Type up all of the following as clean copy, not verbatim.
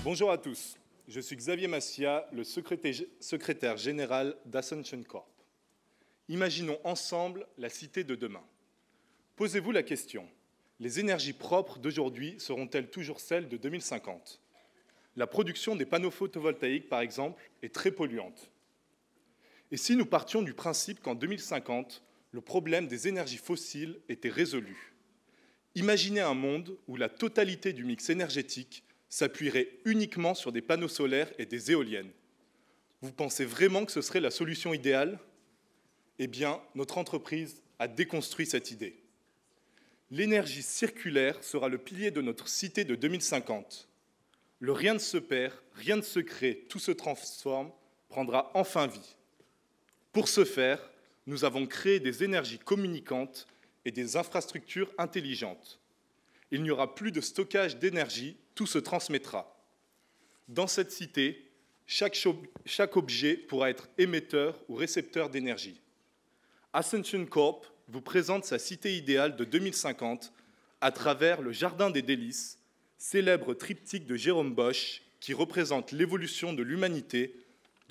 Bonjour à tous, je suis Xavier Massia, le secrétaire général d'Ascension Corp. Imaginons ensemble la cité de demain. Posez-vous la question, les énergies propres d'aujourd'hui seront-elles toujours celles de 2050 ? La production des panneaux photovoltaïques, par exemple, est très polluante. Et si nous partions du principe qu'en 2050, le problème des énergies fossiles était résolu ? Imaginez un monde où la totalité du mix énergétique s'appuierait uniquement sur des panneaux solaires et des éoliennes. Vous pensez vraiment que ce serait la solution idéale ? Eh bien, notre entreprise a déconstruit cette idée. L'énergie circulaire sera le pilier de notre cité de 2050. Le rien ne se perd, rien ne se crée, tout se transforme, prendra enfin vie. Pour ce faire, nous avons créé des énergies communicantes et des infrastructures intelligentes. Il n'y aura plus de stockage d'énergie, tout se transmettra. Dans cette cité, chaque objet pourra être émetteur ou récepteur d'énergie. Ascension Corp vous présente sa cité idéale de 2050 à travers le Jardin des Délices, célèbre triptyque de Jérôme Bosch qui représente l'évolution de l'humanité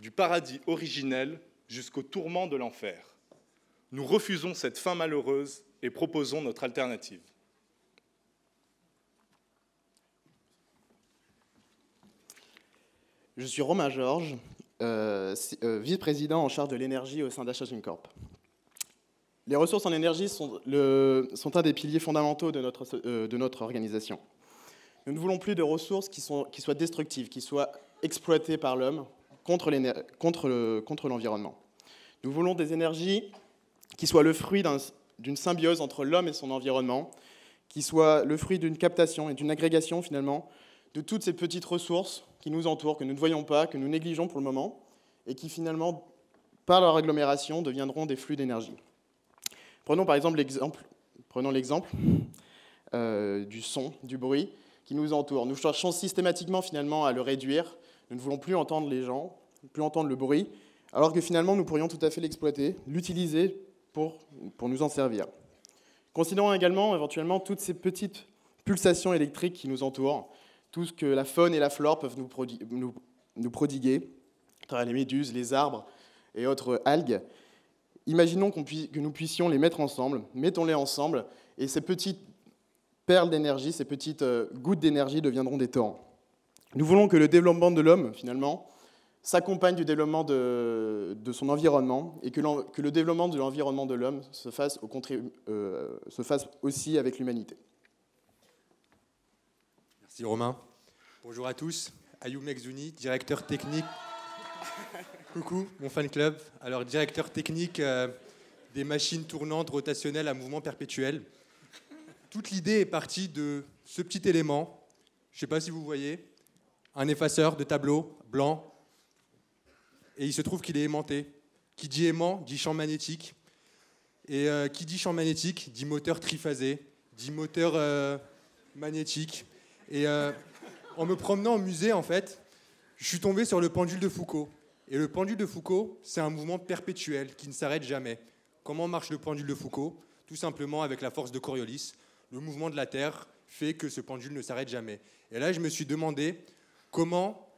du paradis originel jusqu'au tourment de l'enfer. Nous refusons cette fin malheureuse et proposons notre alternative. Je suis Romain Georges, vice-président en charge de l'énergie au sein d'Ascension Corp. Les ressources en énergie sont un des piliers fondamentaux de notre organisation. Nous ne voulons plus de ressources qui soient destructives, qui soient exploitées par l'homme contre l'environnement. Nous voulons des énergies qui soient le fruit d'une symbiose entre l'homme et son environnement, qui soient le fruit d'une captation et d'une agrégation finalement de toutes ces petites ressources qui nous entourent, que nous ne voyons pas, que nous négligeons pour le moment, et qui finalement, par leur agglomération, deviendront des flux d'énergie. Prenons par exemple l'exemple du son, du bruit qui nous entoure. Nous cherchons systématiquement finalement à le réduire. Nous ne voulons plus entendre les gens, plus entendre le bruit, alors que finalement nous pourrions tout à fait l'exploiter, l'utiliser pour nous en servir. Considérons également éventuellement toutes ces petites pulsations électriques qui nous entourent, tout ce que la faune et la flore peuvent nous prodiguer, à travers les méduses, les arbres et autres algues. Imaginons que nous puissions les mettre ensemble, mettons-les ensemble, et ces petites perles d'énergie, ces petites gouttes d'énergie deviendront des torrents. Nous voulons que le développement de l'homme, finalement, s'accompagne du développement de son environnement, et que le développement de l'environnement de l'homme se fasse aussi avec l'humanité. Merci Romain. Bonjour à tous. Ayoub Mekzouni, directeur technique. Coucou, mon fan club. Alors, directeur technique des machines tournantes rotationnelles à mouvement perpétuel. Toute l'idée est partie de ce petit élément. Je ne sais pas si vous voyez. Un effaceur de tableau blanc. Et il se trouve qu'il est aimanté. Qui dit aimant dit champ magnétique. Et qui dit champ magnétique dit moteur triphasé, dit moteur magnétique. Et en me promenant au musée, en fait, je suis tombé sur le pendule de Foucault. Et le pendule de Foucault, c'est un mouvement perpétuel qui ne s'arrête jamais. Comment marche le pendule de Foucault ? Tout simplement avec la force de Coriolis. Le mouvement de la Terre fait que ce pendule ne s'arrête jamais. Et là, je me suis demandé comment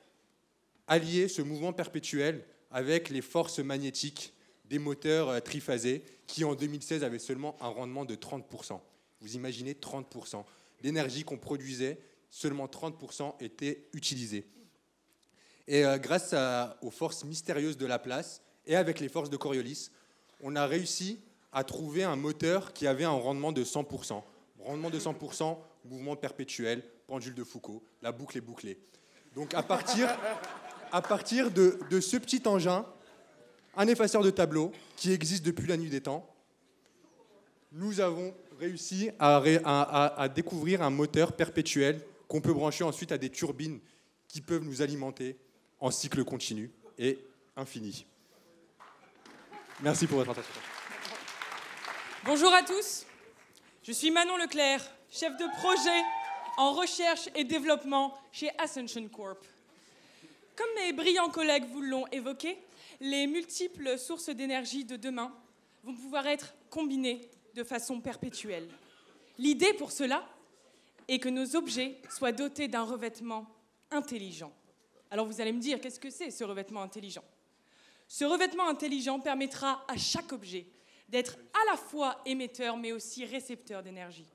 allier ce mouvement perpétuel avec les forces magnétiques des moteurs triphasés qui, en 2016, avaient seulement un rendement de 30%. Vous imaginez 30%. L'énergie qu'on produisait, seulement 30% était utilisée. Et grâce aux forces mystérieuses de Laplace et avec les forces de Coriolis, on a réussi à trouver un moteur qui avait un rendement de 100%. Rendement de 100%, mouvement perpétuel, pendule de Foucault, la boucle est bouclée. Donc à partir de ce petit engin, un effaceur de tableau qui existe depuis la nuit des temps, nous avons réussi à découvrir un moteur perpétuel qu'on peut brancher ensuite à des turbines qui peuvent nous alimenter en cycle continu et infini. Merci pour votre attention. Bonjour à tous, je suis Manon Leclerc, chef de projet en recherche et développement chez Ascension Corp. Comme mes brillants collègues vous l'ont évoqué, les multiples sources d'énergie de demain vont pouvoir être combinées de façon perpétuelle. L'idée pour cela est que nos objets soient dotés d'un revêtement intelligent. Alors vous allez me dire, qu'est-ce que c'est ce revêtement intelligent? Ce revêtement intelligent permettra à chaque objet d'être à la fois émetteur mais aussi récepteur d'énergie.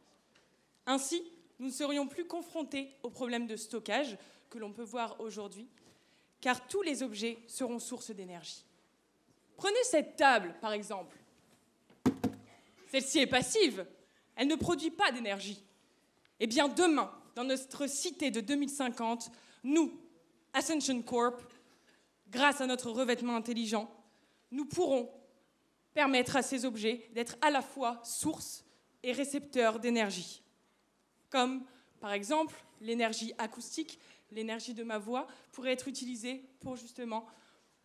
Ainsi, nous ne serions plus confrontés aux problèmes de stockage que l'on peut voir aujourd'hui, car tous les objets seront source d'énergie. Prenez cette table, par exemple. Celle-ci est passive, elle ne produit pas d'énergie. Eh bien, demain, dans notre cité de 2050, nous, Ascension Corp, grâce à notre revêtement intelligent, nous pourrons permettre à ces objets d'être à la fois source et récepteur d'énergie. Comme, par exemple, l'énergie acoustique, l'énergie de ma voix, pourrait être utilisée pour justement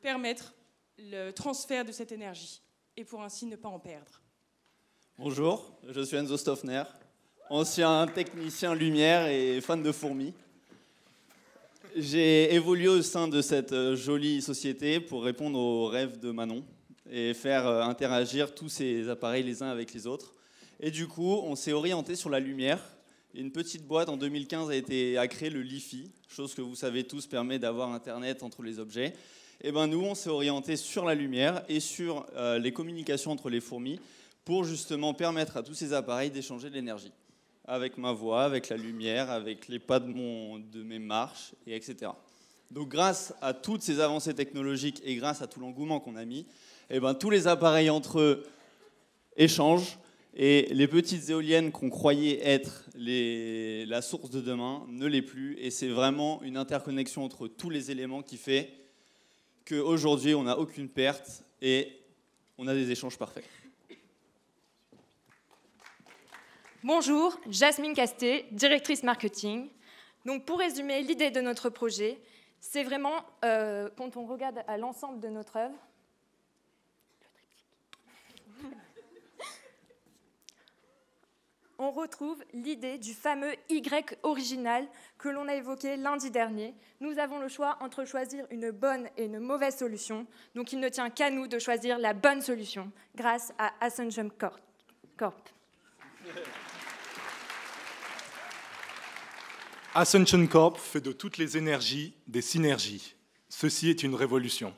permettre le transfert de cette énergie et pour ainsi ne pas en perdre. Bonjour, je suis Enzo Stoffner, ancien technicien lumière et fan de fourmis. J'ai évolué au sein de cette jolie société pour répondre aux rêves de Manon et faire interagir tous ces appareils les uns avec les autres. Et du coup, on s'est orienté sur la lumière. Une petite boîte en 2015 a créé le Li-Fi, chose que vous savez tous permet d'avoir Internet entre les objets. Et ben nous, on s'est orienté sur la lumière et sur les communications entre les fourmis pour justement permettre à tous ces appareils d'échanger de l'énergie. Avec ma voix, avec la lumière, avec les pas de mes marches, et etc. Donc grâce à toutes ces avancées technologiques et grâce à tout l'engouement qu'on a mis, eh ben, tous les appareils entre eux échangent et les petites éoliennes qu'on croyait être la source de demain ne l'est plus. Et c'est vraiment une interconnexion entre tous les éléments qui fait qu'aujourd'hui on n'a aucune perte et on a des échanges parfaits. Bonjour, Jasmine Casté, directrice marketing. Donc pour résumer, l'idée de notre projet, c'est vraiment, quand on regarde à l'ensemble de notre œuvre, on retrouve l'idée du fameux Y original que l'on a évoqué lundi dernier. Nous avons le choix entre choisir une bonne et une mauvaise solution, donc il ne tient qu'à nous de choisir la bonne solution grâce à Ascension Corp. Ascension Corp fait de toutes les énergies des synergies. Ceci est une révolution.